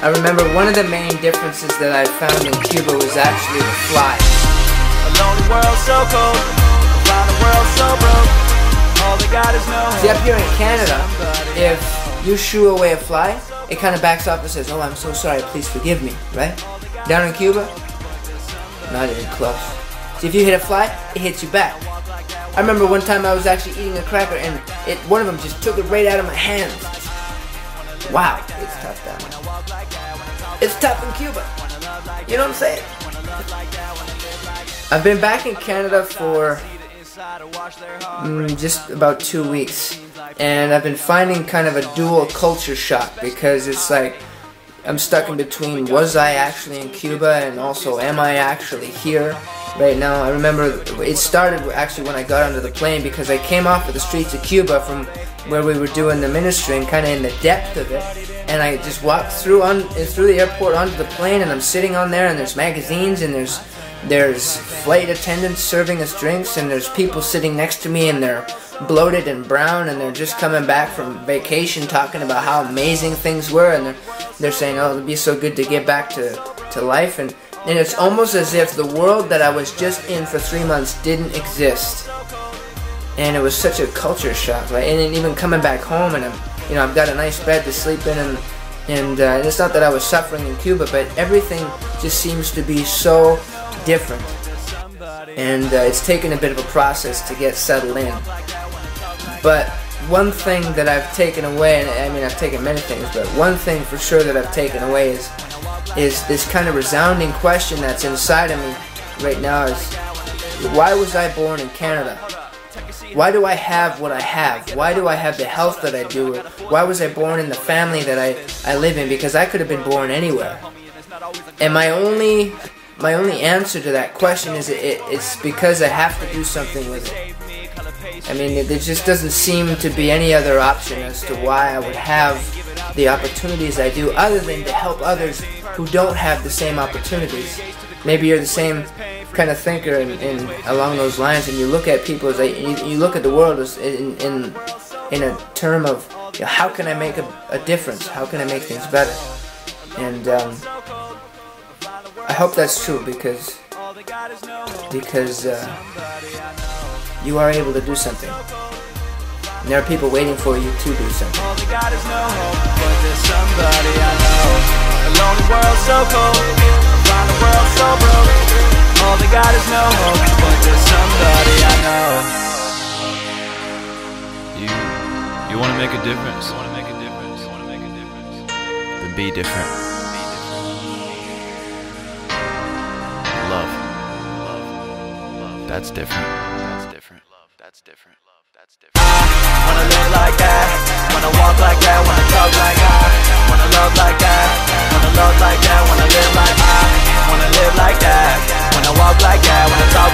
I remember one of the main differences that I found in Cuba was actually the flies. A lonely world so cold, around the world so broke. All they got is no hope. See, up here in Canada, if you shoo away a fly, it kind of backs off and says, "Oh, I'm so sorry, please forgive me," right? Down in Cuba, not even close. See, if you hit a fly, it hits you back. I remember one time I was actually eating a cracker and one of them just took it right out of my hands. Wow, it's tough down there. It's tough in Cuba. You know what I'm saying? I've been back in Canada for just about 2 weeks, and I've been finding kind of a dual culture shock, because it's like I'm stuck in between, was I actually in Cuba, and also am I actually here right now? I remember it started actually when I got onto the plane, because I came off of the streets of Cuba from where we were doing the ministry and kind of in the depth of it, and I just walked through the airport onto the plane, and I'm sitting on there, and there's magazines, and there's flight attendants serving us drinks, and there's people sitting next to me, and they're bloated and brown, and they're just coming back from vacation talking about how amazing things were, and they're saying, "Oh, it'd be so good to get back to life," and it's almost as if the world that I was just in for 3 months didn't exist. And it was such a culture shock, right? And then even coming back home, and I've got a nice bed to sleep in, and it's not that I was suffering in Cuba, but everything just seems to be so different, and it's taken a bit of a process to get settled in. But one thing that I've taken away, and I mean I've taken many things, but one thing for sure that I've taken away is this kind of resounding question that's inside of me right now is, why was I born in Canada? Why do I have what I have? Why do I have the health that I do? Why was I born in the family that I live in? Because I could have been born anywhere. And my only answer to that question is it's because I have to do something with it. I mean, there just doesn't seem to be any other option as to why I would have the opportunities I do, other than to help others who don't have the same opportunities. Maybe you're the same kind of thinker along those lines, and you look at people as you look at the world as in a term of, how can I make a difference? How can I make things better? And I hope that's true, because you are able to do something, and there are people waiting for you to do something. All they got is no hope, but there's somebody I know. A lonely world so cold, around the world so broke. All they got is no hope, but there's somebody I know. You want to make a difference. Then be different. Love. That's different. I wanna live like that, wanna walk like that, wanna talk like I wanna love like that, wanna love like that, wanna live like I wanna live like that, wanna walk like that, wanna talk